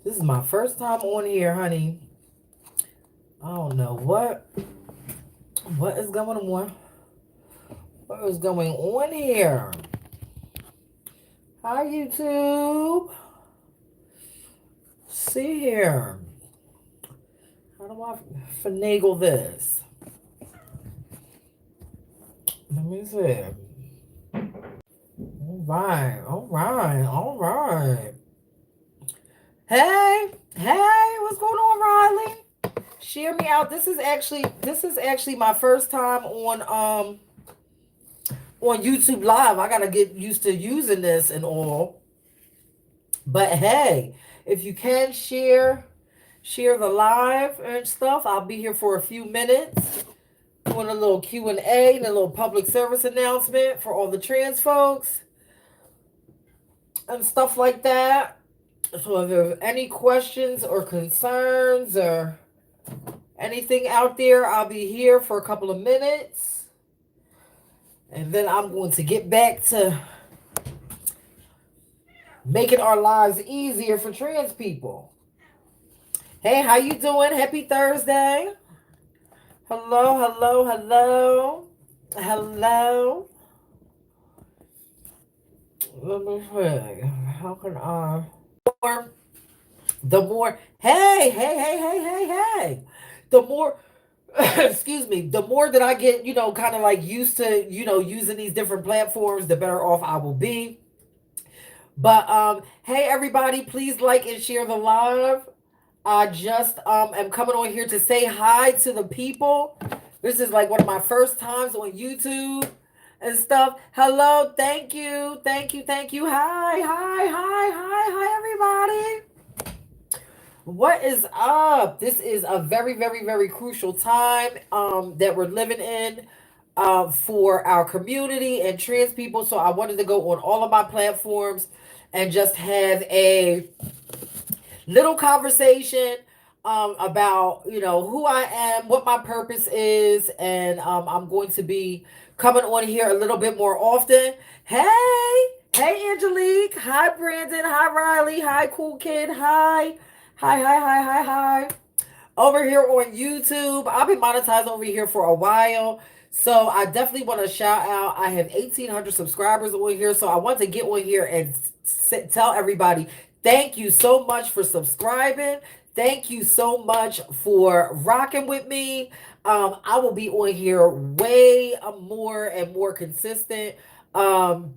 This is my first time on here, honey. I don't know what is going on. What is going on here? Hi, YouTube. See here. How do I finagle this? Let me see. All right. Hey, what's going on, Riley? Share me out. This is actually my first time on YouTube Live. I gotta get used to using this and all. But hey, if you can share the live and stuff, I'll be here for a few minutes doing a little Q&A and a little public service announcement for all the trans folks and stuff like that. So if there's any questions or concerns or anything out there, I'll be here for a couple of minutes. And then I'm going to get back to making our lives easier for trans people. Hey, how you doing? Happy Thursday. Hello. Let me see. How can I... The more... Hey. The more... excuse me. The more that I get, kind of like used to, using these different platforms, the better off I will be. But, hey, everybody, please like and share the live. I just am coming on here to say hi to the people. This is like one of my first times on YouTube and stuff. Hello, thank you. Hi, everybody. What is up? This is a very, very, very crucial time that we're living in for our community and trans people. So I wanted to go on all of my platforms and just have a little conversation about who I am, what my purpose is, and I'm going to be coming on here a little bit more often. Hey Angelique, hi Brandon, hi Riley, hi Cool Kid, hi over here on YouTube. I've been monetized over here for a while, so I definitely want to shout out. I have 1,800 subscribers on here, so I want to get on here and tell everybody thank you so much for subscribing. Thank you so much for rocking with me. I will be on here way more and more consistent than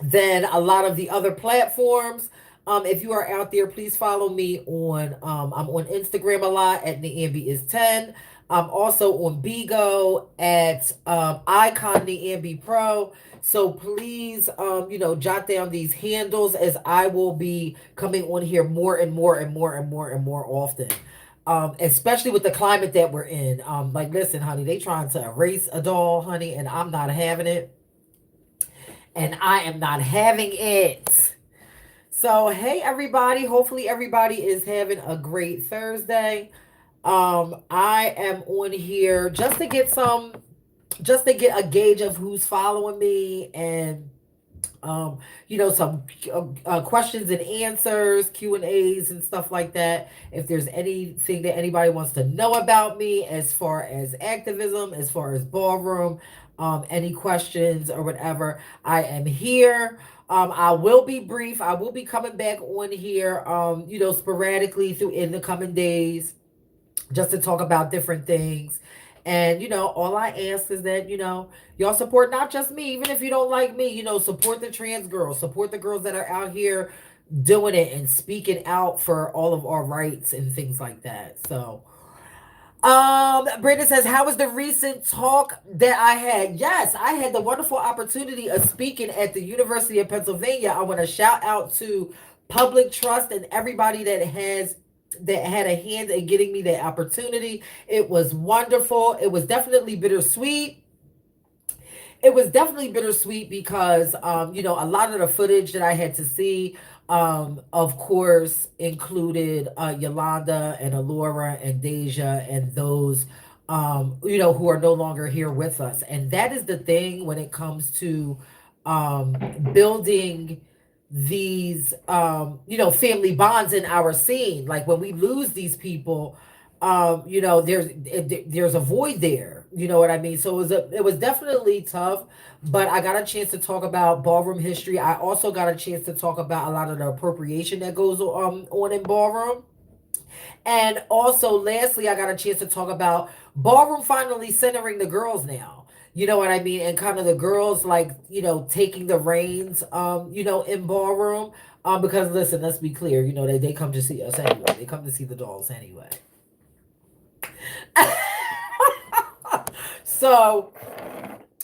a lot of the other platforms. If you are out there, please follow me on, I'm on Instagram a lot at Niambi is 10. I'm also on Bigo at Icon Niambi Pro. So please, jot down these handles as I will be coming on here more and more often. Especially with the climate that we're in. Like, listen, honey, they trying to erase a doll, honey, and I'm not having it. And I am not having it. So, hey, everybody. Hopefully everybody is having a great Thursday. I am on here just to get a gauge of who's following me and, some questions and answers, Q&As and stuff like that. If there's anything that anybody wants to know about me as far as activism, as far as ballroom, any questions or whatever, I am here. I will be brief. I will be coming back on here, sporadically in the coming days, just to talk about different things. And, all I ask is that, y'all support not just me, even if you don't like me, support the trans girls, support the girls that are out here, doing it and speaking out for all of our rights and things like that. So, Brandon says, how was the recent talk that I had? Yes, I had the wonderful opportunity of speaking at the University of Pennsylvania. I want to shout out to Public Trust and everybody that had a hand in getting me that opportunity. It was wonderful. It was definitely bittersweet. It was definitely bittersweet because a lot of the footage that I had to see, of course, included Yolanda and Alora and Deja and those who are no longer here with us. And that is the thing when it comes to um building these family bonds in our scene. Like when we lose these people, there's a void there. You know what I mean? So it was definitely tough, but I got a chance to talk about ballroom history. I also got a chance to talk about a lot of the appropriation that goes on in ballroom. And also, lastly, I got a chance to talk about ballroom finally centering the girls now. You know what I mean? And kind of the girls, like, taking the reins, in ballroom. Because listen, let's be clear, they come to see us anyway. They come to see the dolls anyway. So,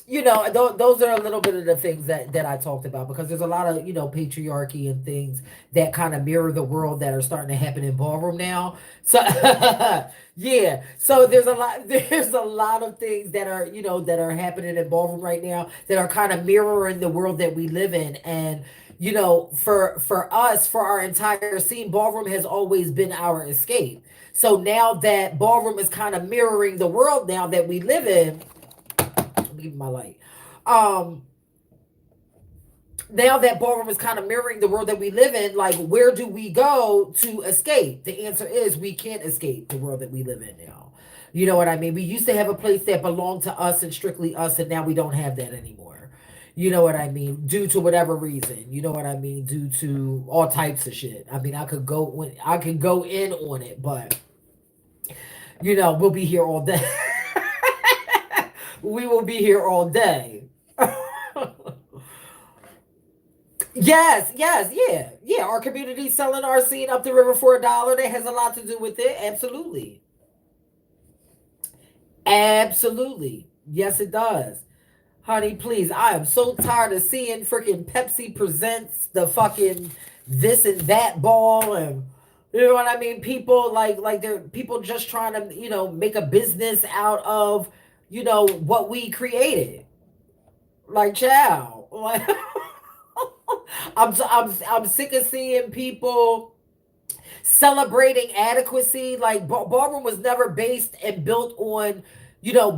those are a little bit of the things that I talked about, because there's a lot of patriarchy and things that kind of mirror the world that are starting to happen in ballroom now. So yeah, so there's a lot of things that are happening in ballroom right now that are kind of mirroring the world that we live in. And for us, for our entire scene, ballroom has always been our escape. So now that ballroom is kind of mirroring the world now that we live in, let me give you my light. Um, Now that ballroom is kind of mirroring the world that we live in, like, where do we go to escape? The answer is we can't escape the world that we live in now. You know what I mean? We used to have a place that belonged to us and strictly us, and now we don't have that anymore. You know what I mean? Due to whatever reason. You know what I mean? Due to all types of shit. I mean, I could go in on it, but we'll be here all day. We will be here all day. Yes, yes, yeah, yeah. Our community selling our scene up the river for $1. That has a lot to do with it. Absolutely, absolutely. Yes, it does. Honey, please. I am so tired of seeing freaking Pepsi presents the fucking this and that ball, and you know what I mean. People like they're people just trying to make a business out of what we created. Like, child. Like, I'm sick of seeing people celebrating adequacy. Like, ballroom was never based and built on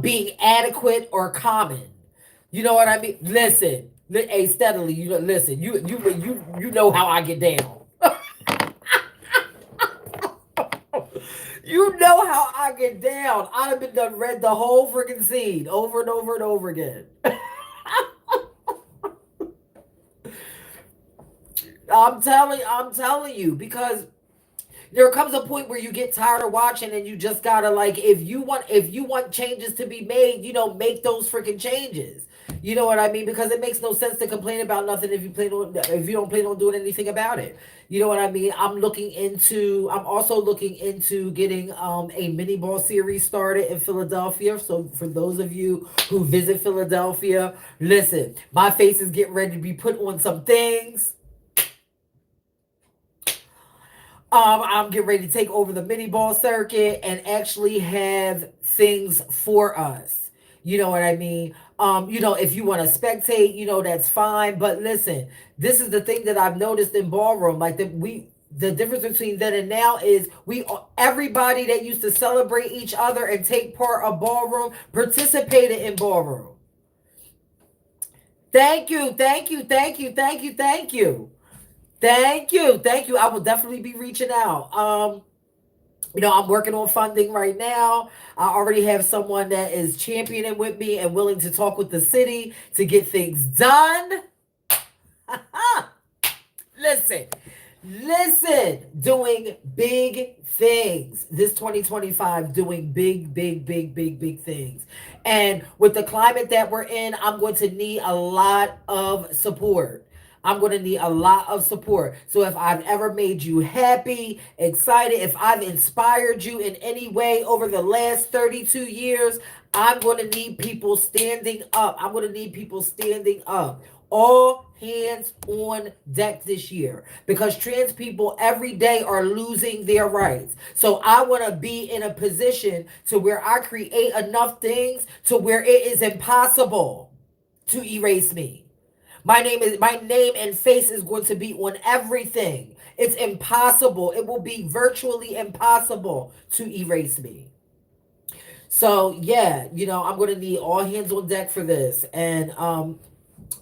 being adequate or common. You know what I mean? Listen, hey, steadily. Listen. You know how I get down. You know how I get down. I've been done read the whole freaking scene over and over and over again. I'm telling you, because there comes a point where you get tired of watching, and you just gotta, like, if you want changes to be made, make those freaking changes. You know what I mean? Because it makes no sense to complain about nothing if you don't plan on doing anything about it. You know what I mean? I'm also looking into getting a mini ball series started in Philadelphia. So for those of you who visit Philadelphia, listen, my face is getting ready to be put on some things. I'm getting ready to take over the mini ball circuit and actually have things for us. You know what I mean? If you want to spectate, that's fine. But listen, this is the thing that I've noticed in ballroom. Like, the difference between then and now is everybody that used to celebrate each other and take part of ballroom participated in ballroom. Thank you, thank you, thank you, thank you, thank you. Thank you. Thank you. I will definitely be reaching out. I'm working on funding right now. I already have someone that is championing with me and willing to talk with the city to get things done. Listen, listen, doing big things. This 2025, doing big, big, big, big, big things. And with the climate that we're in, I'm going to need a lot of support. I'm going to need a lot of support. So if I've ever made you happy, excited, if I've inspired you in any way over the last 32 years, I'm going to need people standing up. I'm going to need people standing up. All hands on deck this year, because trans people every day are losing their rights. So I want to be in a position to where I create enough things to where it is impossible to erase me. My name and face is going to be on everything. It's impossible. It will be virtually impossible to erase me. So yeah, I'm going to need all hands on deck for this. And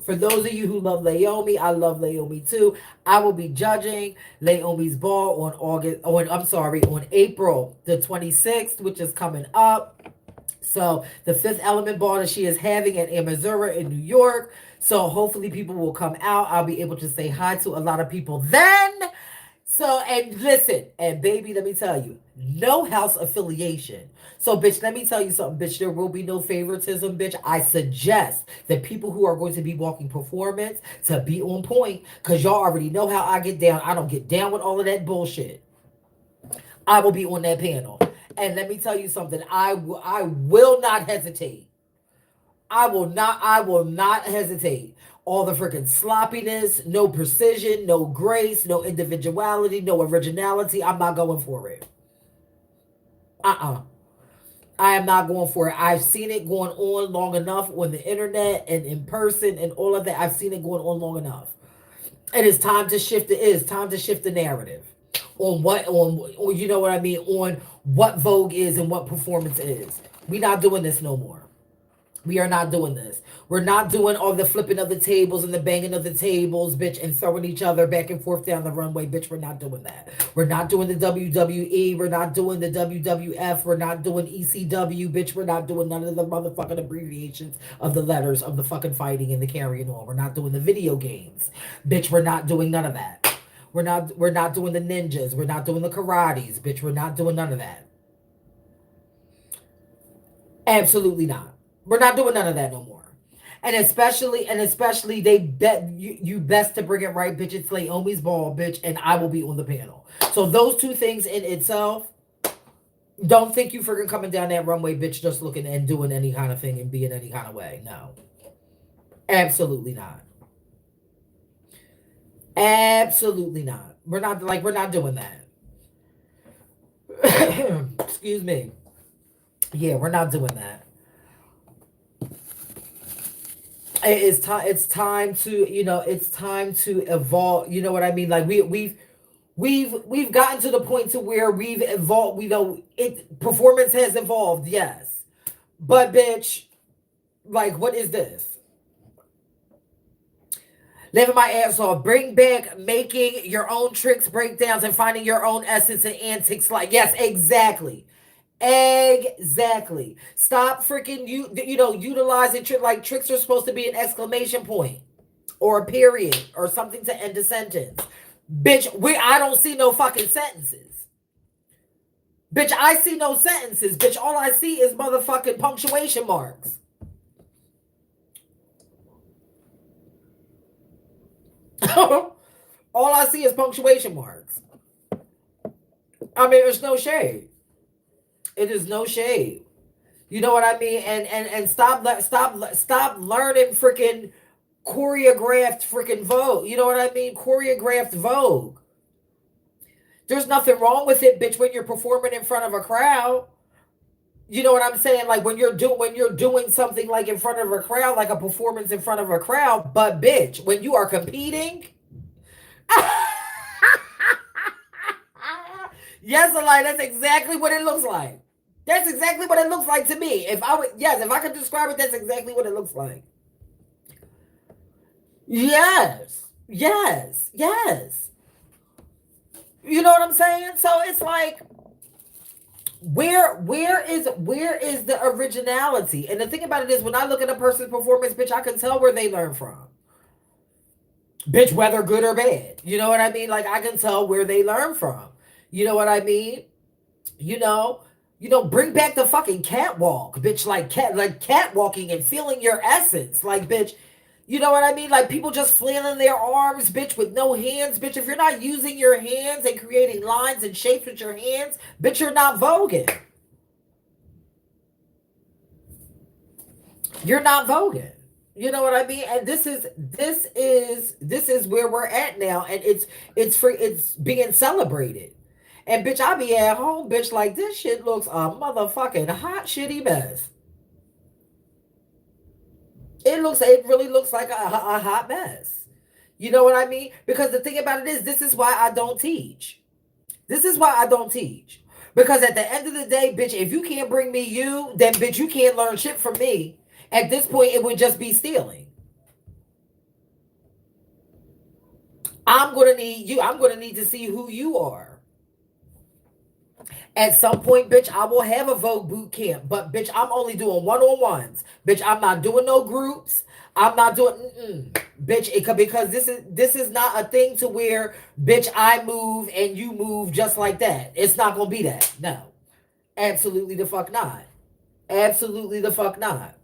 for those of you who love Laomi, I love Laomi too. I will be judging Laomi's ball on April the 26th, which is coming up. So the Fifth Element ball that she is having at Amazura in New York. So hopefully people will come out. I'll be able to say hi to a lot of people then. So, and listen, and baby, let me tell you, no house affiliation. So, bitch, let me tell you something, bitch, there will be no favoritism, bitch. I suggest that people who are going to be walking performance to be on point, because y'all already know how I get down. I don't get down with all of that bullshit. I will be on that panel. And let me tell you something, I will not hesitate. I will not hesitate. All the freaking sloppiness, no precision, no grace, no individuality, no originality. I'm not going for it. I am not going for it. I've seen it going on long enough on the internet and in person and all of that. I've seen it going on long enough. It is time to shift. It is time to shift the narrative on you know what I mean, on what Vogue is and what performance is. We're not doing this no more. We are not doing this. We're not doing all the flipping of the tables and the banging of the tables, bitch, and throwing each other back and forth down the runway, bitch. We're not doing that. We're not doing the WWE. We're not doing the WWF. We're not doing ECW, bitch. We're not doing none of the motherfucking abbreviations of the letters of the fucking fighting and the carrying on. We're not doing the video games, bitch. We're not doing none of that. We're not doing the ninjas. We're not doing the karates, bitch. We're not doing none of that. Absolutely not. We're not doing none of that no more. And especially they bet you best to bring it right, bitch. It's Laomi's ball, bitch, and I will be on the panel. So those two things in itself, don't think you freaking coming down that runway, bitch, just looking and doing any kind of thing and being any kind of way. No. Absolutely not. Absolutely not. We're not doing that. Excuse me. Yeah, we're not doing that. It's time to it's time to evolve. You know what I mean? Like we've gotten to the point to where we've evolved. Performance has evolved, yes, but bitch, like, what is this? Living my ass off. Bring back making your own tricks, breakdowns, and finding your own essence and antics. Like, yes, exactly. Exactly. Stop freaking utilizing tricks are supposed to be an exclamation point or a period or something to end a sentence. Bitch, I don't see no fucking sentences. Bitch, I see no sentences. Bitch, all I see is motherfucking punctuation marks. All I see is punctuation marks. I mean, there's no shade. It is no shade. You know what I mean? And stop learning freaking choreographed freaking Vogue. You know what I mean? Choreographed Vogue. There's nothing wrong with it, bitch, when you're performing in front of a crowd. You know what I'm saying? Like when you're doing something like in front of a crowd, like a performance in front of a crowd, but bitch, when you are competing, yes, Alai, that's exactly what it looks like. That's exactly what it looks like to me. If I could describe it, that's exactly what it looks like. Yes. Yes. Yes. You know what I'm saying? So it's like, where is the originality? And the thing about it is, when I look at a person's performance, bitch, I can tell where they learn from. Bitch, whether good or bad. You know what I mean? Like, I can tell where they learn from. You know what I mean? Bring back the fucking catwalk, bitch, like catwalking and feeling your essence. Like, bitch, You know what I mean? Like people just flailing their arms, bitch, with no hands, bitch. If you're not using your hands and creating lines and shapes with your hands, bitch, you're not voguing. You're not voguing. You know what I mean? And this is where we're at now, and it's being celebrated. And bitch, I be at home, bitch, like this shit looks a motherfucking hot shitty mess. It really looks like a hot mess. You know what I mean? Because the thing about it is, this is why I don't teach. This is why I don't teach. Because at the end of the day, bitch, if you can't bring me you, then bitch, you can't learn shit from me. At this point, it would just be stealing. I'm gonna need you. I'm gonna need to see who you are. At some point, bitch, I will have a Vogue boot camp, but bitch, I'm only doing one-on-ones. Bitch, I'm not doing no groups. I'm not doing, bitch, because this is not a thing to where, bitch, I move and you move just like that. It's not gonna be that. No, absolutely the fuck not. Absolutely the fuck not.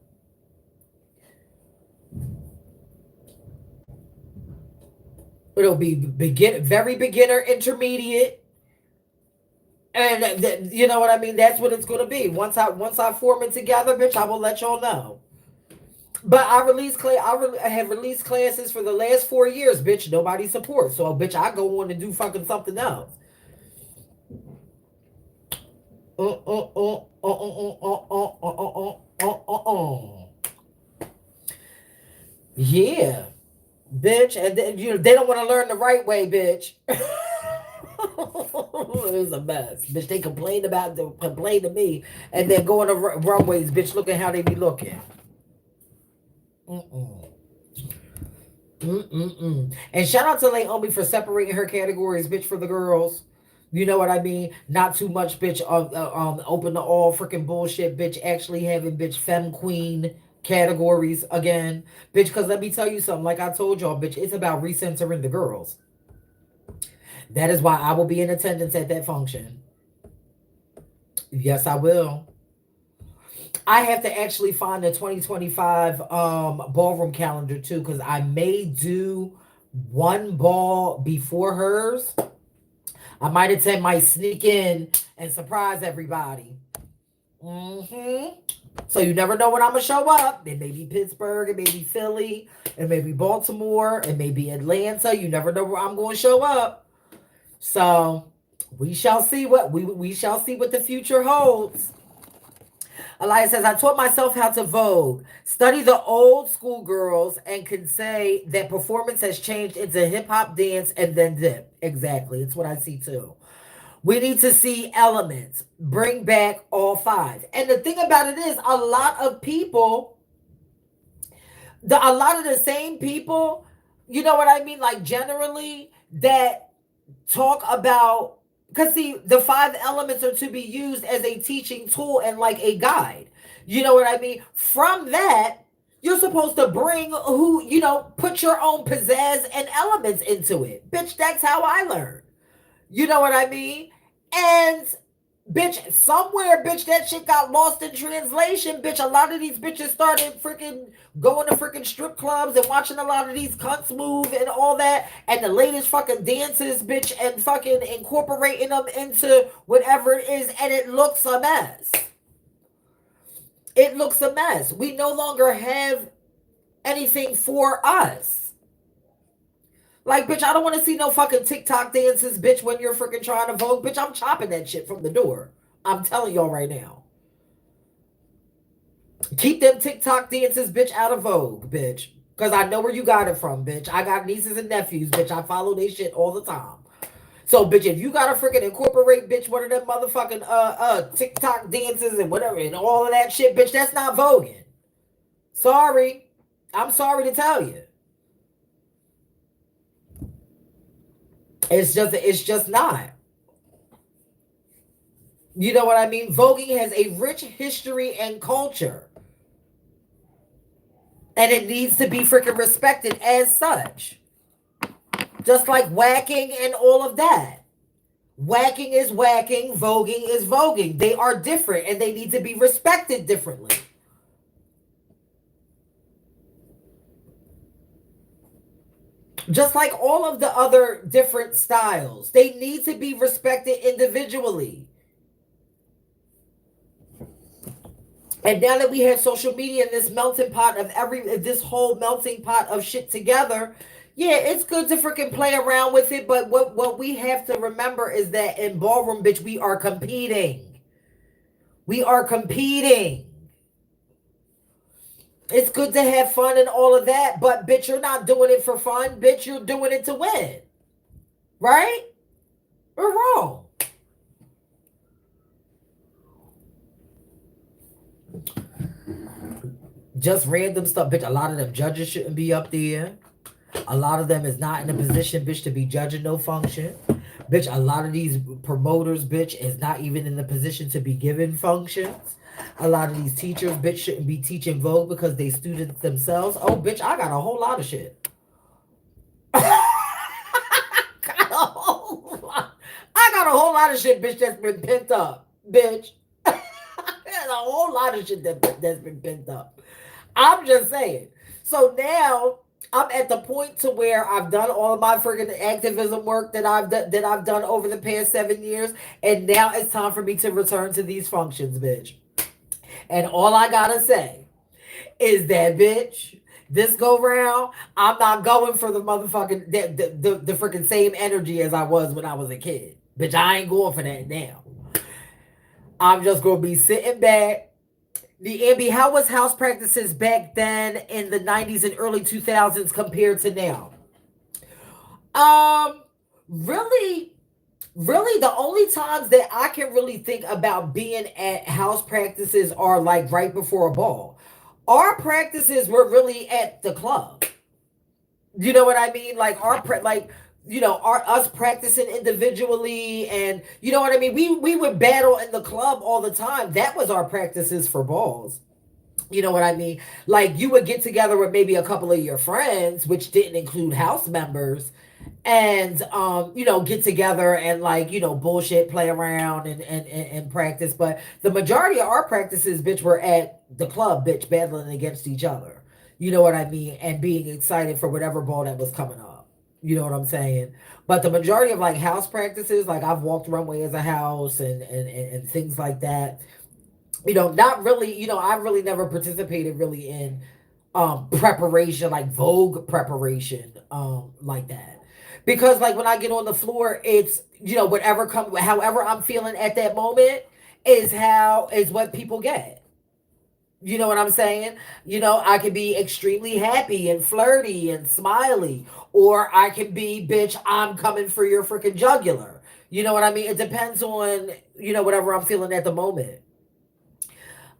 It'll be very beginner, intermediate, and you know what I mean. That's what it's gonna be. Once I form it together, bitch, I will let y'all know. But I have released classes for the last 4 years, bitch. Nobody supports, so bitch, I go on and do fucking something else. Yeah, bitch, and then, they don't want to learn the right way, bitch. It was a mess, bitch. They complain to me, and then go on the runways, bitch. Look at how they be looking. Mm-mm. Mm-mm-mm. And shout out to Naomi for separating her categories, bitch, for the girls. You know what I mean? Not too much, bitch. Open to all freaking bullshit, bitch. Actually having bitch femme queen categories again, bitch. Because let me tell you something. Like I told y'all, bitch, it's about recentering the girls. That is why I will be in attendance at that function. Yes, I will. I have to actually find the 2025 ballroom calendar too, because I may do one ball before hers. I might sneak in and surprise everybody. So you never know when I'm gonna show up. It may be Pittsburgh, it may be Philly, it may be Baltimore, it may be Atlanta. You never know where I'm going to show up. So we shall see what we shall see what the future holds. Elias says, I taught myself how to Vogue, study the old school girls, and can say that performance has changed into hip hop dance and then dip. Exactly. It's what I see too. We need to see elements, bring back all five. And the thing about it is, a lot of the same people, you know what I mean? Like generally, that talk about, because see, the five elements are to be used as a teaching tool and like a guide. You know what I mean? From that, you're supposed to bring put your own pizzazz and elements into it. Bitch, that's how I learned. You know what I mean? And bitch, somewhere, bitch, that shit got lost in translation. Bitch, a lot of these bitches started freaking going to freaking strip clubs and watching a lot of these cunts move and all that. And the latest fucking dances, bitch, and fucking incorporating them into whatever it is. And it looks a mess. It looks a mess. We no longer have anything for us. Like, bitch, I don't want to see no fucking TikTok dances, bitch, when you're freaking trying to Vogue. Bitch, I'm chopping that shit from the door. I'm telling y'all right now. Keep them TikTok dances, bitch, out of Vogue, bitch. Because I know where you got it from, bitch. I got nieces and nephews, bitch. I follow their shit all the time. So, bitch, if you gotta freaking incorporate, bitch, one of them motherfucking TikTok dances and whatever and all of that shit, bitch, that's not voguing. Sorry. I'm sorry to tell you. It's just not. You know what I mean? Voguing has a rich history and culture. And it needs to be freaking respected as such. Just like whacking and all of that. Whacking is whacking, voguing is voguing. They are different and they need to be respected differently. Just like all of the other different styles, they need to be respected individually. And now that we have social media and this melting pot of this whole melting pot of shit together, yeah, it's good to freaking play around with it. But what we have to remember is that in ballroom, bitch, we are competing. We are competing. It's good to have fun and all of that, but bitch, you're not doing it for fun, bitch. You're doing it to win, right? Or wrong? Just random stuff, bitch. A lot of them judges shouldn't be up there. A lot of them is not in a position, bitch, to be judging no function. Bitch, a lot of these promoters, bitch, is not even in the position to be given functions. A lot of these teachers, bitch, shouldn't be teaching Vogue because they students themselves. Oh, bitch, I got a whole lot of shit. I got a whole lot of shit, bitch, that's been pent up, bitch. There's a whole lot of shit that's been pent up. I'm just saying. So now I'm at the point to where I've done all of my freaking activism work that I've done over the past 7 years, and now it's time for me to return to these functions, bitch. And all I gotta say is that, bitch, this go round, I'm not going for the motherfucking the freaking same energy as I was when I was a kid. Bitch, I ain't going for that now. I'm just gonna be sitting back. Niambi, how was house practices back then in the 90s and early 2000s compared to now? Really, really, the only times that I can really think about being at house practices are like right before a ball. Our practices were really at the club. You know what I mean? Like us practicing individually, and you know what I mean. We would battle in the club all the time. That was our practices for balls. You know what I mean? Like you would get together with maybe a couple of your friends, which didn't include house members, and get together and like bullshit, play around and practice. But the majority of our practices, bitch, were at the club, bitch, battling against each other. You know what I mean? And being excited for whatever ball that was coming up. You know what I'm saying? But the majority of like house practices, like I've walked runway as a house and things like that. Not really, I really never participated really in preparation, like Vogue preparation, like that. Because like when I get on the floor, it's however I'm feeling at that moment is what people get. You know what I'm saying? I can be extremely happy and flirty and smiley, or I can be, bitch, I'm coming for your freaking jugular. You know what I mean? It depends on, whatever I'm feeling at the moment.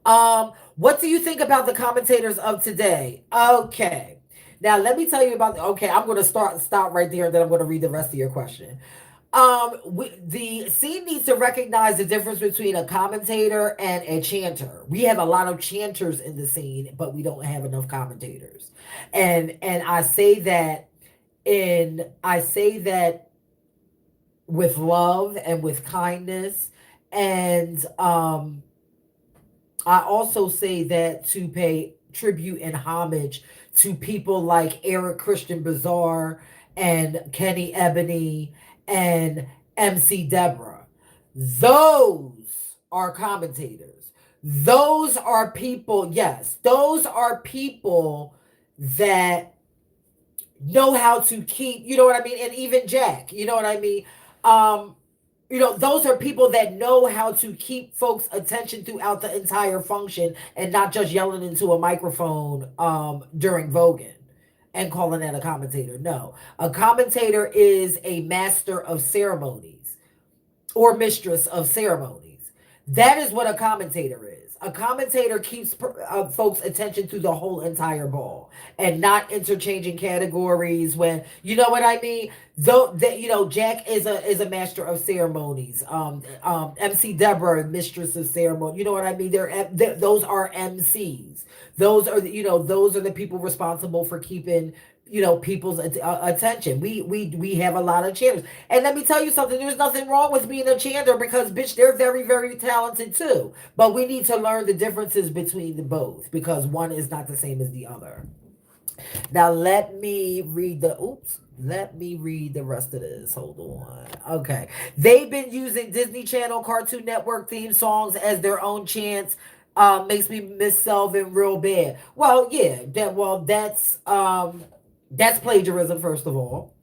What do you think about the commentators of today? Okay. Now let me tell you about I'm gonna stop right there, and then I'm gonna read the rest of your question. The scene needs to recognize the difference between a commentator and a chanter. We have a lot of chanters in the scene, but we don't have enough commentators. And I say that with love and with kindness, and I also say that to pay tribute and homage to people like Eric Christian Bazaar and Kenny Ebony and MC Deborah. Those are commentators. Those are people, yes, those are people that know how to keep, you know what I mean? And even Jack, you know what I mean? Those are people that know how to keep folks' attention throughout the entire function and not just yelling into a microphone during Voguing and calling that a commentator. No, a commentator is a master of ceremonies or mistress of ceremonies. That is what a commentator is. A commentator keeps folks' attention through the whole entire ball and not interchanging categories when, you know what I mean? Though that Jack is a master of ceremonies. MC Deborah, mistress of ceremony. You know what I mean? Those are MCs. Those are the people responsible for keeping people's attention. We have a lot of chanters, and let me tell you something. There's nothing wrong with being a chanter because bitch, they're very very talented too. But we need to learn the differences between the both because one is not the same as the other. Now let me read Let me read the rest of this. Hold on. Okay. They've been using Disney Channel, Cartoon Network theme songs as their own chants. Makes me miss Selvin real bad. Well, yeah, that's plagiarism, first of all.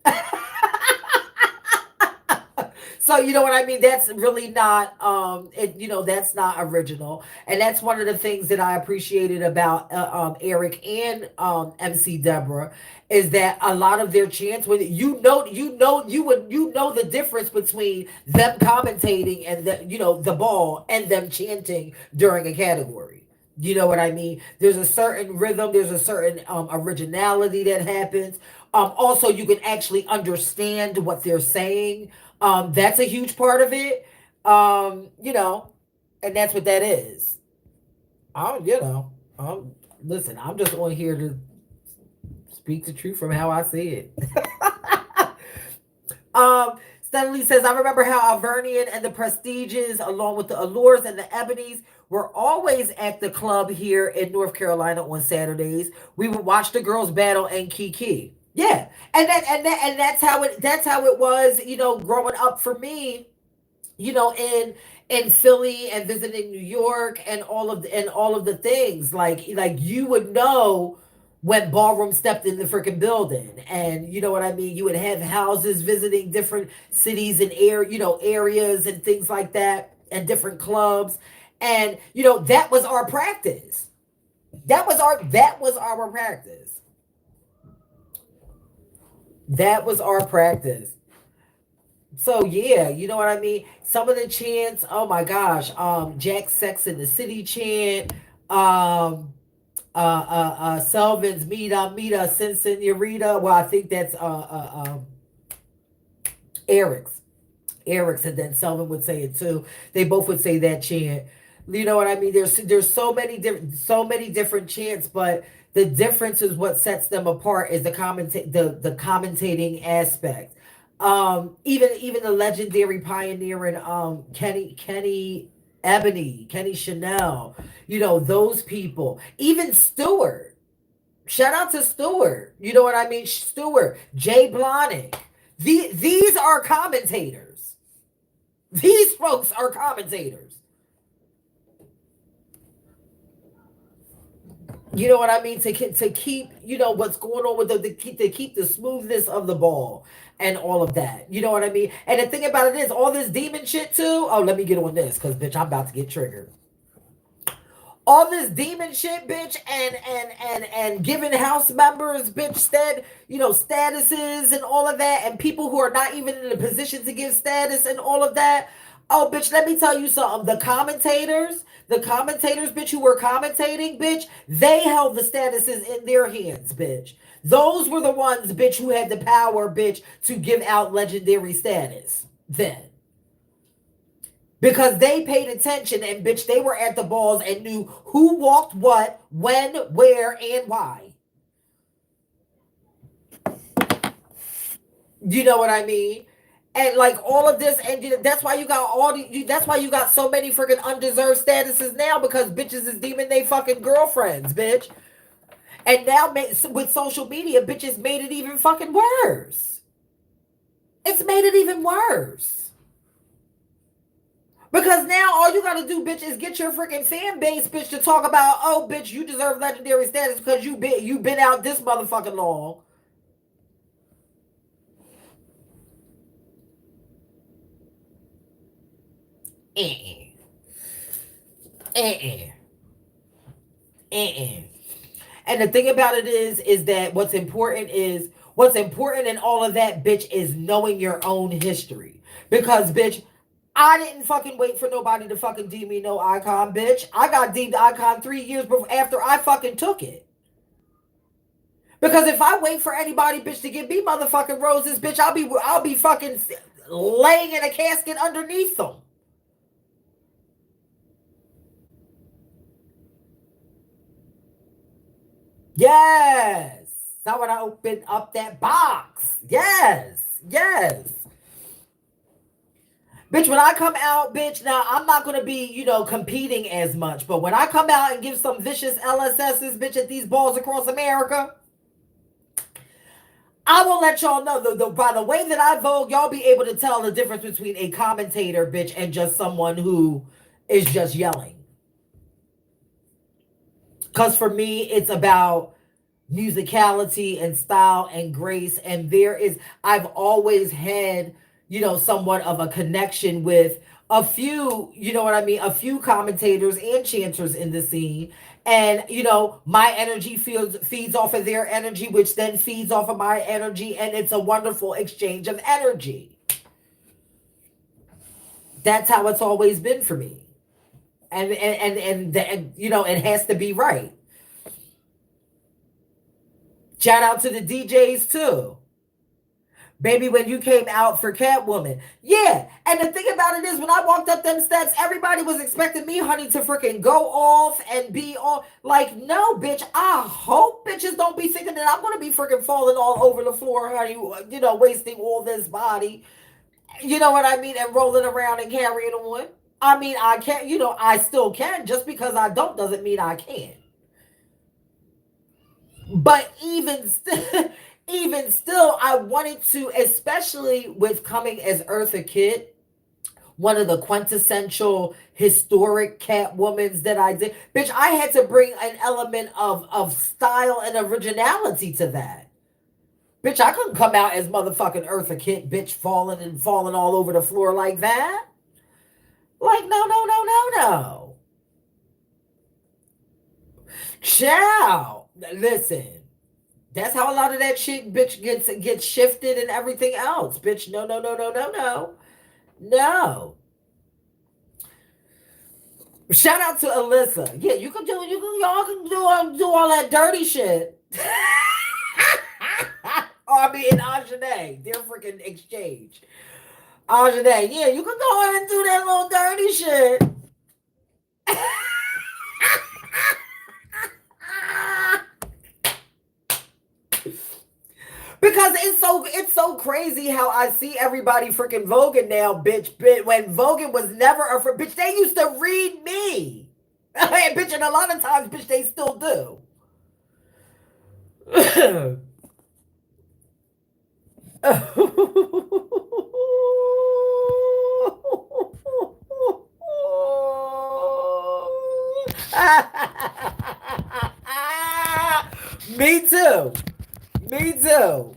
So you know what I mean? That's really not that's not original. And that's one of the things that I appreciated about Eric and MC Deborah is that a lot of their chants when you know the difference between them commentating and the ball and them chanting during a category. You know what I mean? There's a certain rhythm, there's a certain originality that happens. Also, you can actually understand what they're saying. That's a huge part of it. And that's what that is. I, you know, listen, I'm just on here to speak the truth from how I see it. Stanley says, I remember how Alvernian and the Prestiges, along with the Allures and the Ebonies, were always at the club here in North Carolina on Saturdays. We would watch the girls battle and Kiki. Yeah. And that's how it was, growing up for me, in Philly and visiting New York and all of the things. Like you would know when Ballroom stepped in the freaking building. And you know what I mean? You would have houses visiting different cities and areas and things like that and different clubs. And that was our practice. That was our practice. That was our practice. So yeah, you know what I mean? Some of the chants, oh my gosh, Jack Sex in the City chant, Selvin's Mita, Sin Senorita. Well, I think that's Eric's. Eric's, and then Selvin would say it too. They both would say that chant. You know what I mean? There's so many different chants, but the difference is what sets them apart is the commentating aspect. Even the legendary pioneering Kenny Ebony, Kenny Chanel, those people. Even Stewart. Shout out to Stewart. You know what I mean? Stewart, Jay Blahnik. These are commentators. These folks are commentators. You know what I mean? To keep what's going on with to keep the smoothness of the ball and all of that. You know what I mean? And the thing about it is, all this demon shit too. Oh, let me get on this because bitch, I'm about to get triggered. All this demon shit, bitch, and giving house members, bitch, statuses and all of that, and people who are not even in a position to give status and all of that. Oh, bitch, let me tell you something. The commentators, bitch, who were commentating, bitch, they held the statuses in their hands, bitch. Those were the ones, bitch, who had the power, bitch, to give out legendary status then. Because they paid attention and, bitch, they were at the balls and knew who walked what, when, where, and why. You know what I mean? And like all of this, and that's why you got that's why you got so many freaking undeserved statuses now, because bitches is deeming they fucking girlfriends, bitch. And now with social media, bitches made it even fucking worse. It's made it even worse. Because now all you gotta do, bitch, is get your freaking fan base, bitch, to talk about, oh, bitch, you deserve legendary status because you been out this motherfucking long. And the thing about it is that what's important in all of that, bitch, is knowing your own history. Because, bitch, I didn't fucking wait for nobody to fucking deem me no icon, bitch. I got deemed icon 3 years after I fucking took it. Because if I wait for anybody, bitch, to give me motherfucking roses, bitch, I'll be fucking laying in a casket underneath them. Yes. Now when I open up that box. Yes. Yes. Bitch, when I come out, bitch, now I'm not going to be, competing as much. But when I come out and give some vicious LSSs, bitch, at these balls across America, I will let y'all know, by the way that I Vogue, y'all be able to tell the difference between a commentator, bitch, and just someone who is just yelling. Because for me, it's about musicality and style and grace. And I've always had, somewhat of a connection with a few, a few commentators and chanters in the scene. And, my energy feeds off of their energy, which then feeds off of my energy. And it's a wonderful exchange of energy. That's how it's always been for me. And it has to be right. Shout out to the DJs too. Baby, when you came out for Catwoman. Yeah. And the thing about it is, when I walked up them steps, everybody was expecting me, honey, to freaking go off and be all like, no, bitch. I hope bitches don't be thinking that I'm going to be freaking falling all over the floor, honey, wasting all this body. You know what I mean? And rolling around and carrying on. I mean, I can't, I still can. Just because I don't doesn't mean I can't. But even still, I wanted to, especially with coming as Eartha Kitt, one of the quintessential historic Catwomans that I did. Bitch, I had to bring an element of style and originality to that. Bitch, I couldn't come out as motherfucking Eartha Kitt, bitch, falling all over the floor like that. Like, no. Ciao. Listen. That's how a lot of that shit, bitch, gets shifted and everything else. Bitch, no. No. Shout out to Alyssa. Yeah, y'all can do all that dirty shit. I mean, Ajane, their freaking exchange. Ajane, yeah, you can go ahead and do that little dirty shit. Because it's so crazy how I see everybody freaking voguing now, bitch. When voguing was never bitch, they used to read me. Bitch, and a lot of times, bitch, they still do. Me too. Me too.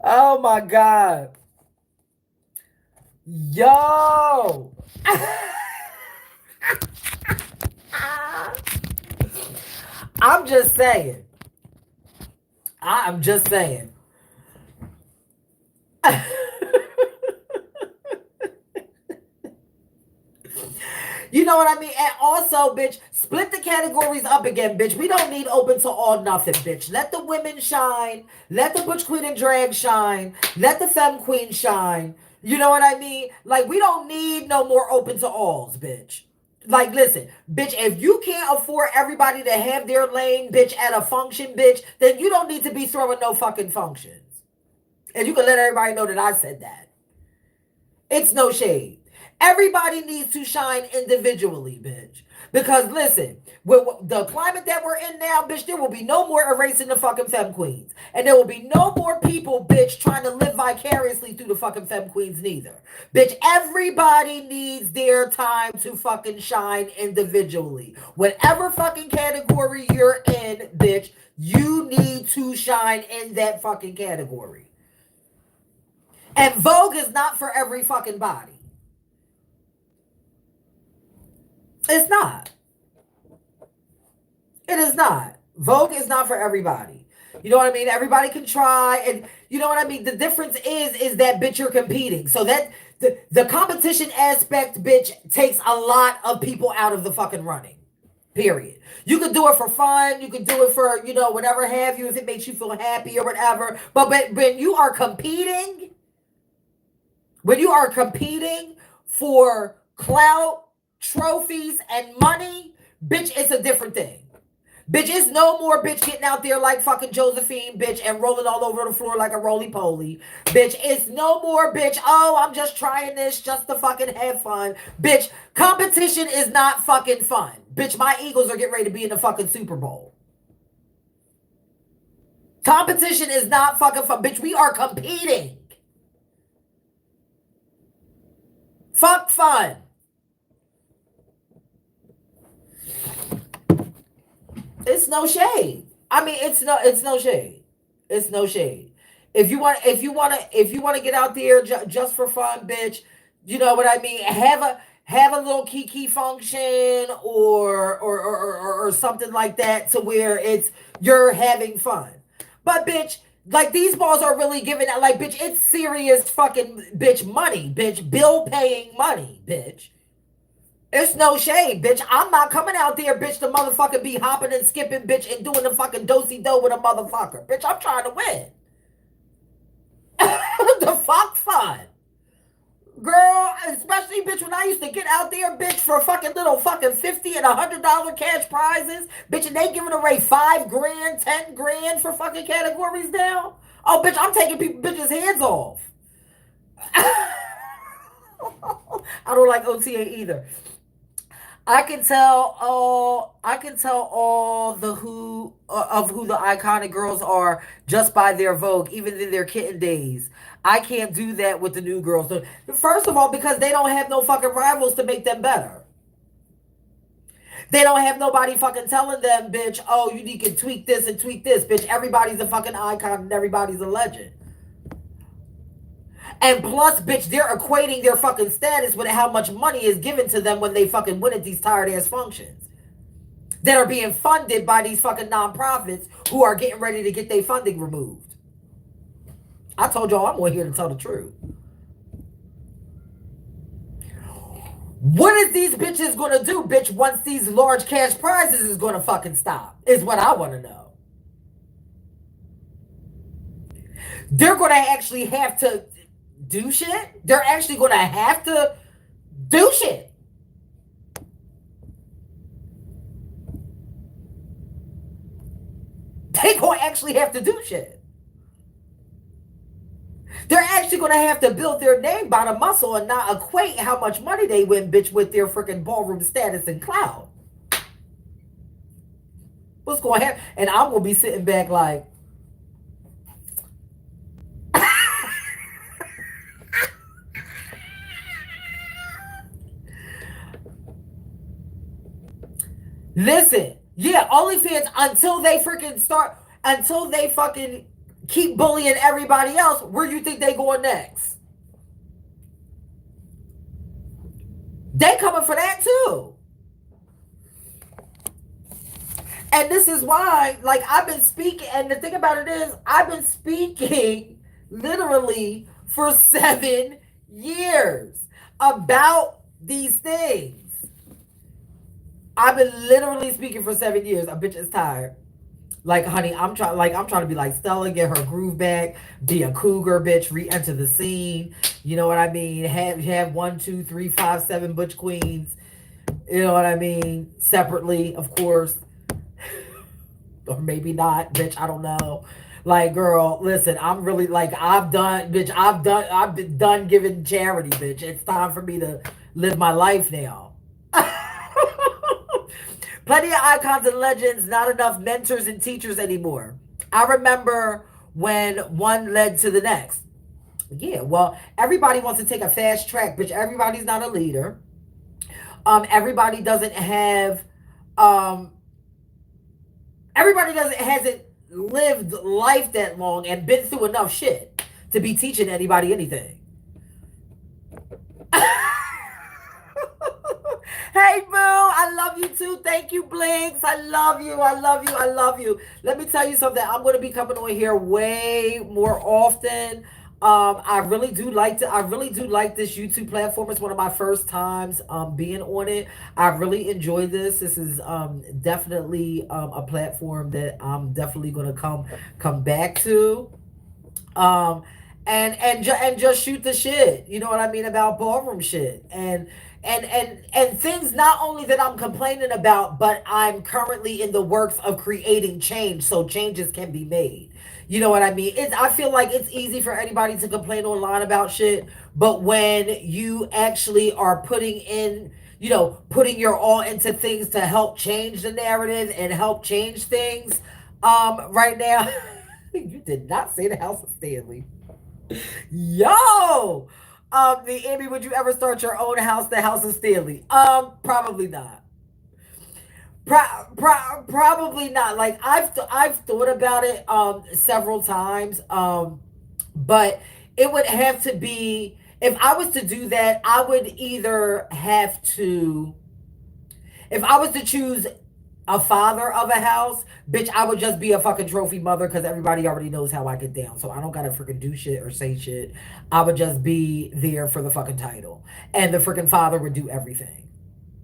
Oh my God. Yo. I'm just saying. I'm just saying. You know what I mean? And also, bitch, split the categories up again, bitch. We don't need open to all nothing, bitch. Let the women shine. Let the butch queen and drag shine. Let the femme queen shine. You know what I mean? Like, we don't need no more open to alls, bitch. Like, listen, bitch, if you can't afford everybody to have their lane, bitch, at a function, bitch, then you don't need to be throwing no fucking functions. And you can let everybody know that I said that. It's no shade. Everybody needs to shine individually, bitch. Because listen, with the climate that we're in now, bitch, there will be no more erasing the fucking femme queens. And there will be no more people, bitch, trying to live vicariously through the fucking femme queens neither. Bitch, everybody needs their time to fucking shine individually. Whatever fucking category you're in, bitch, you need to shine in that fucking category. And Vogue is not for every fucking body. It's not. It is not. Vogue is not for everybody. You know what I mean? Everybody can try, and you know what I mean? The difference is that, bitch, you're competing. So that the competition aspect, bitch, takes a lot of people out of the fucking running. Period. You could do it for fun. You could do it for, whatever have you, if it makes you feel happy or whatever. But when you are competing, for clout, trophies, and money, bitch, it's a different thing. Bitch, it's no more bitch getting out there like fucking Josephine, bitch, and rolling all over the floor like a roly-poly. Bitch, it's no more bitch, oh, I'm just trying this just to fucking have fun. Bitch, competition is not fucking fun. Bitch, my Eagles are getting ready to be in the fucking Super Bowl. Competition is not fucking fun. Bitch, we are competing. Fuck fun. It's no shade. I mean, it's no shade. It's no shade. If you want to get out there just for fun, bitch, you know what I mean? Have a little kiki function or something like that to where it's you're having fun. But bitch, like these balls are really giving out like bitch, it's serious fucking bitch money, bitch, bill paying money, bitch. It's no shade, bitch. I'm not coming out there, bitch, to motherfucking be hopping and skipping, bitch, and doing the fucking do-si-do with a motherfucker. Bitch, I'm trying to win. The fuck fun. Girl, especially, bitch, when I used to get out there, bitch, for fucking little fucking $50 and $100 cash prizes, bitch, and they giving away 5 grand, 10 grand for fucking categories now. Oh, bitch, I'm taking people, bitches' heads off. I don't like OTA either. I can tell all the who of who the iconic girls are just by their Vogue, even in their kitten days. I can't do that with the new girls. First of all, because they don't have no fucking rivals to make them better. They don't have nobody fucking telling them, bitch, oh, you need to tweak this and tweak this, bitch. Everybody's a fucking icon and everybody's a legend. And plus, bitch, they're equating their fucking status with how much money is given to them when they fucking win at these tired ass functions that are being funded by these fucking nonprofits who are getting ready to get their funding removed. I told y'all I'm on here to tell the truth. What is these bitches gonna do, bitch, once these large cash prizes is gonna fucking stop? Is what I wanna know. They're gonna actually have to do shit. They're actually gonna have to do shit. They gonna actually have to do shit. They're actually gonna have to build their name by the muscle and not equate how much money they win, bitch, with their freaking ballroom status and clout. What's gonna happen? And I'm gonna be sitting back like, listen, yeah, OnlyFans until they fucking keep bullying everybody else, where do you think they going next? They coming for that too. And this is why, like, I've been speaking, and the thing about it is, I've been speaking literally for 7 years about these things. I've been literally speaking for 7 years. A bitch is tired. Like, honey, I'm trying to be like Stella, get her groove back, be a cougar, bitch, re-enter the scene. You know what I mean? Have 1, 2, 3, 5, 7 butch queens. You know what I mean? Separately, of course. Or maybe not, bitch. I don't know. Like, girl, listen, I'm really like, I've been done giving charity, bitch. It's time for me to live my life now. Plenty of icons and legends, not enough mentors and teachers anymore. I remember when one led to the next. Yeah, well, everybody wants to take a fast track, bitch. Everybody's not a leader. Everybody doesn't have, hasn't lived life that long and been through enough shit to be teaching anybody anything. Hey, boo, I love you too. Thank you, Blinks. I love you. I love you. I love you. Let me tell you something. I'm going to be coming on here way more often. I really do like this YouTube platform. It's one of my first times being on it. I really enjoy this. This is definitely a platform that I'm definitely going to come back to. And just shoot the shit. You know what I mean, about ballroom shit. And things not only that I'm complaining about, but I'm currently in the works of creating change so changes can be made. You know what I mean? I feel like it's easy for anybody to complain online about shit, but when you actually are putting in putting your all into things to help change the narrative and help change things right now. You did not say the House of Stanley. Yo! The Amy, would you ever start your own house, the House of Stanley? Probably not. Probably not. Like I've thought about it several times. But it would have to be, if I was to do that, I would either have to, if I was to choose a father of a house, bitch, I would just be a fucking trophy mother because everybody already knows how I get down. So I don't gotta freaking do shit or say shit. I would just be there for the fucking title. And the freaking father would do everything,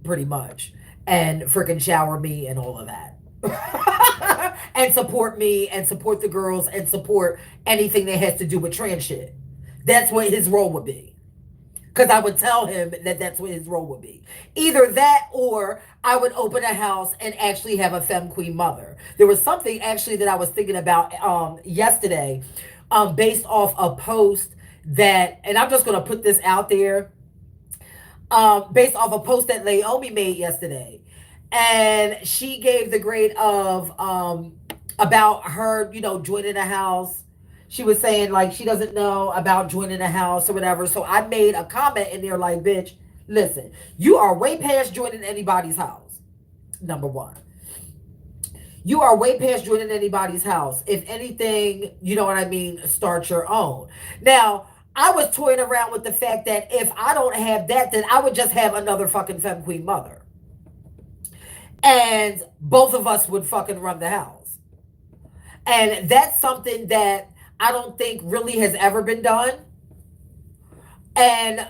pretty much. And freaking shower me and all of that. And support me and support the girls and support anything that has to do with trans shit. That's what his role would be. Because I would tell him that that's what his role would be. Either that or I would open a house and actually have a femme queen mother. There was something actually that I was thinking about yesterday based off a post that, and I'm just going to put this out there, based off a post that Naomi made yesterday. And she gave the grade of about her, joining a house. She was saying like she doesn't know about joining a house or whatever. So I made a comment in there like, bitch, listen, you are way past joining anybody's house. Number one. You are way past joining anybody's house. If anything, you know what I mean, start your own. Now, I was toying around with the fact that if I don't have that, then I would just have another fucking femme queen mother. And both of us would fucking run the house. And that's something that I don't think really has ever been done. And,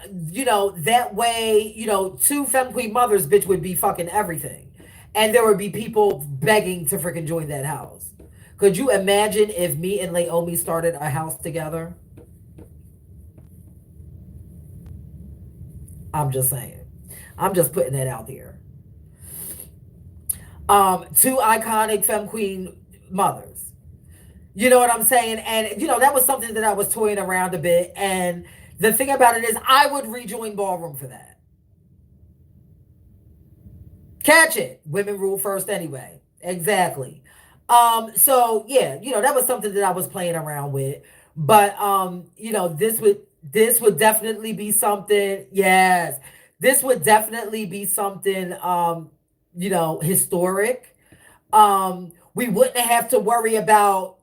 that way, two femme queen mothers, bitch, would be fucking everything. And there would be people begging to freaking join that house. Could you imagine if me and Naomi started a house together? I'm just saying. I'm just putting that out there. Two iconic femme queen mothers. You know what I'm saying? And, that was something that I was toying around a bit. And the thing about it is, I would rejoin Ballroom for that. Catch it. Women rule first anyway. Exactly. So yeah, that was something that I was playing around with. But this would definitely be something, yes. This would definitely be something historic. We wouldn't have to worry about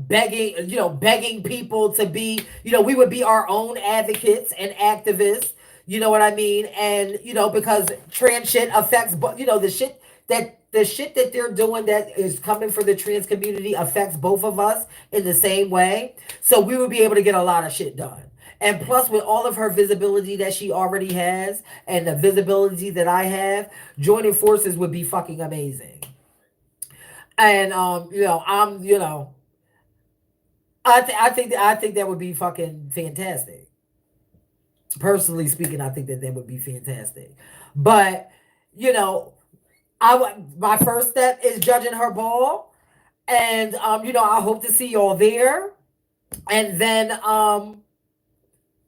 begging people to be, we would be our own advocates and activists, you know what I mean? And, because trans shit affects, the shit that they're doing that is coming for the trans community affects both of us in the same way. So we would be able to get a lot of shit done. And plus, with all of her visibility that she already has and the visibility that I have, joining forces would be fucking amazing. And I think that would be fucking fantastic. Personally speaking, I think that would be fantastic. But you know, my first step is judging her ball, and I hope to see y'all there. And then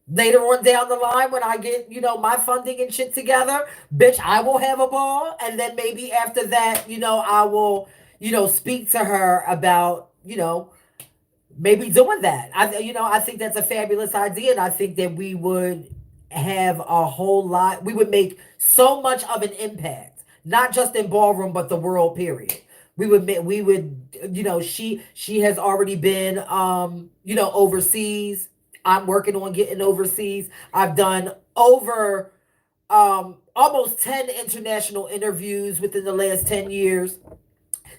later on down the line, when I get my funding and shit together, bitch, I will have a ball, and then maybe after that, I will speak to her about maybe doing that. I think that's a fabulous idea, and I think that we would have a whole lot. We would make so much of an impact, not just in Ballroom, but the world. Period. She has already been overseas. I'm working on getting overseas. I've done over almost 10 international interviews within the last 10 years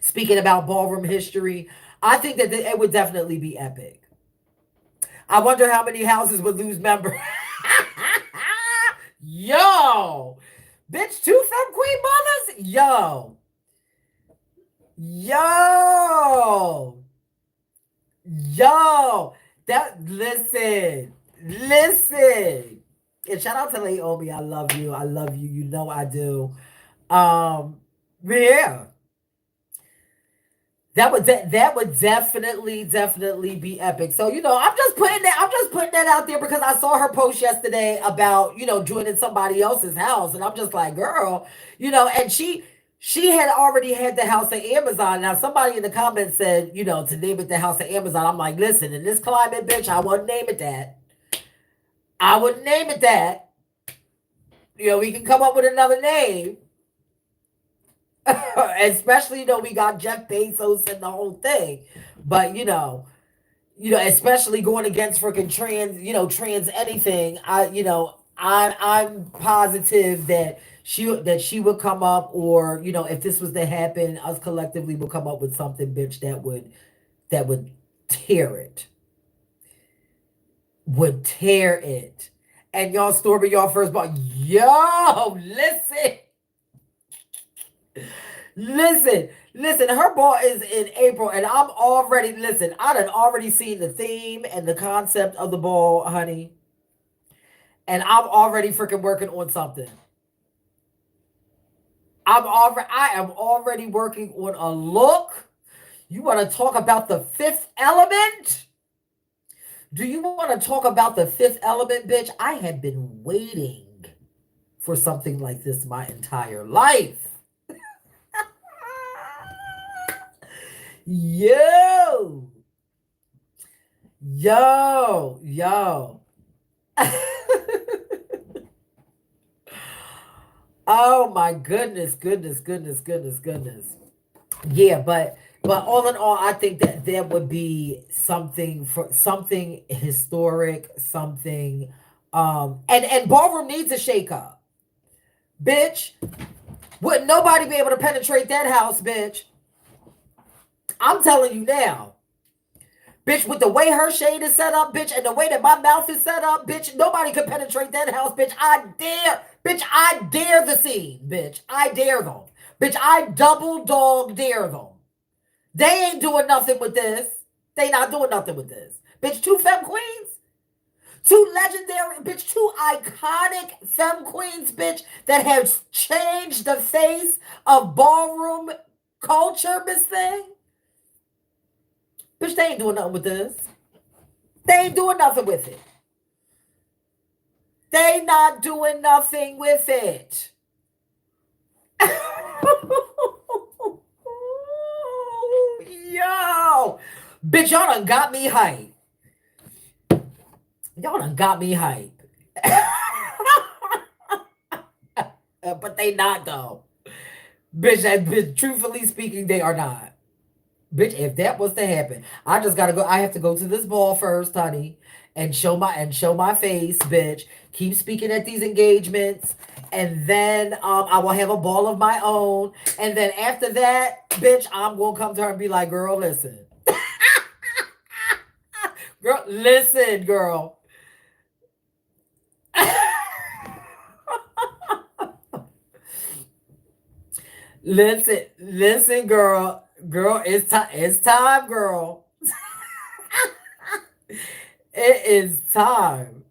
speaking about ballroom history. I think that it would definitely be epic. I wonder how many houses would lose members. Yo, bitch, two femme queen mothers. Yo, yo. That listen. And shout out to Naomi. I love you. I love you. I do. Yeah. That would definitely be epic. So I'm just putting that out there because I saw her post yesterday about joining somebody else's house, and I'm just like, girl, and she had already had the house at Amazon. Now somebody in the comments said to name it the house at Amazon. I'm like, listen, in this climate, bitch, I wouldn't name it that. I wouldn't name it that. We can come up with another name. Especially, we got Jeff Bezos and the whole thing. But especially going against freaking trans, trans anything. I'm positive that she would come up, or if this was to happen, us collectively would come up with something, bitch, that would tear it. Would tear it. And y'all Stormy, y'all first ball. Yo, listen. Listen, her ball is in April, and I done already seen the theme and the concept of the ball, honey. And I'm already freaking working on something. I am already working on a look. You want to talk about the fifth element? Do you want to talk about the fifth element, bitch? I have been waiting for something like this my entire life. Yo, yo. Oh my goodness. Yeah, but all in all, I think that there would be something historic, something and Ballroom needs a shake up. Bitch, wouldn't nobody be able to penetrate that house, bitch? I'm telling you now. Bitch, with the way her shade is set up, bitch, and the way that my mouth is set up, bitch, nobody could penetrate that house, bitch. I dare the scene, bitch. I dare them. Bitch, I double dog dare them. They ain't doing nothing with this. They not doing nothing with this. Bitch, two femme queens. Two legendary, bitch, two iconic femme queens, bitch, that have changed the face of ballroom culture, Miss Thing. Bitch, they ain't doing nothing with this. They ain't doing nothing with it. They not doing nothing with it. Yo. Bitch, y'all done got me hype. Y'all done got me hype. But they not, though. Bitch, truthfully speaking, they are not. Bitch, if that was to happen, I just gotta go. I have to go to this ball first, honey, and show my face, bitch. Keep speaking at these engagements, and then I will have a ball of my own. And then after that, bitch, I'm gonna come to her and be like, girl, listen. Girl, listen, girl. Listen, girl. Girl, it's time, girl. It is time.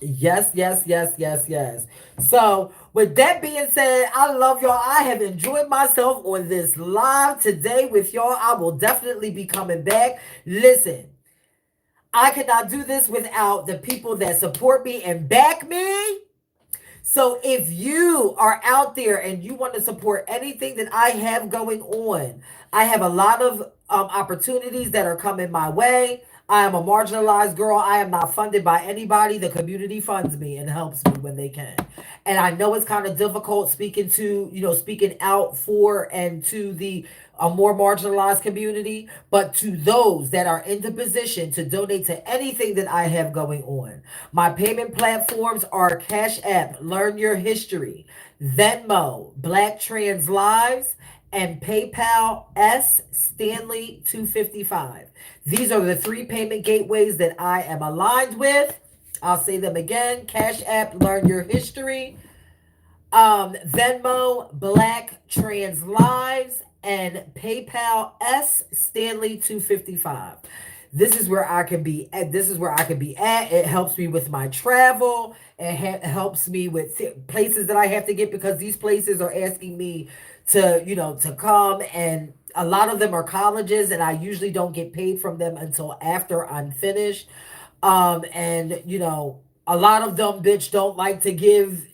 Yes. So, with that being said, I love y'all. I have enjoyed myself on this live today with y'all. I will definitely be coming back. Listen, I cannot do this without the people that support me and back me. So if you are out there and you want to support anything that I have going on, I have a lot of opportunities that are coming my way. I am a marginalized girl. I am not funded by anybody. The community funds me and helps me when they can. And I know it's kind of difficult speaking out for and to the a more marginalized community, but to those that are in the position to donate to anything that I have going on. My payment platforms are Cash App, Learn Your History, Venmo, Black Trans Lives, and PayPal S Stanley 255. These are the three payment gateways that I am aligned with. I'll say them again. Cash App, Learn Your History, Venmo, Black Trans Lives, and PayPal S Stanley 255. This is where I can be at. It helps me with my travel. It helps me with places that I have to get, because these places are asking me to come, and a lot of them are colleges, and I usually don't get paid from them until after I'm finished. And a lot of them bitch don't like to give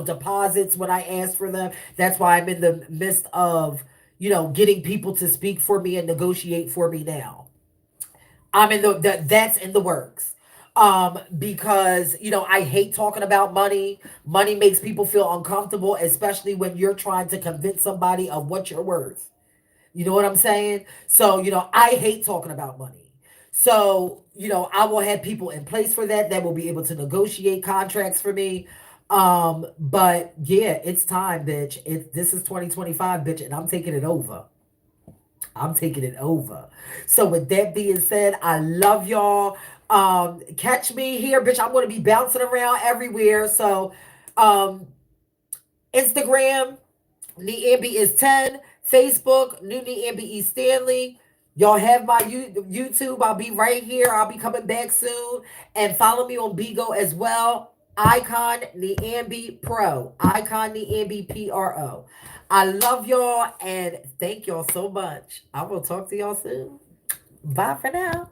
deposits when I ask for them. That's why I'm in the midst of getting people to speak for me and negotiate for me now. I'm in that's in the works. Because I hate talking about money. Money makes people feel uncomfortable, especially when you're trying to convince somebody of what you're worth. You know what I'm saying? So, I hate talking about money. So, I will have people in place for that will be able to negotiate contracts for me. But yeah, it's time, bitch. This is 2025, bitch, and I'm taking it over. I'm taking it over. So with that being said, I love y'all. Catch me here, bitch. I'm gonna be bouncing around everywhere. So um Instagram, Niambi is 10. Facebook, New Niambi E Stanley. Y'all have my YouTube. I'll be right here. I'll be coming back soon. And follow me on Bigo as well. Icon Niambi Pro. Icon Niambi Pro. I love y'all and thank y'all so much. I will talk to y'all soon. Bye for now.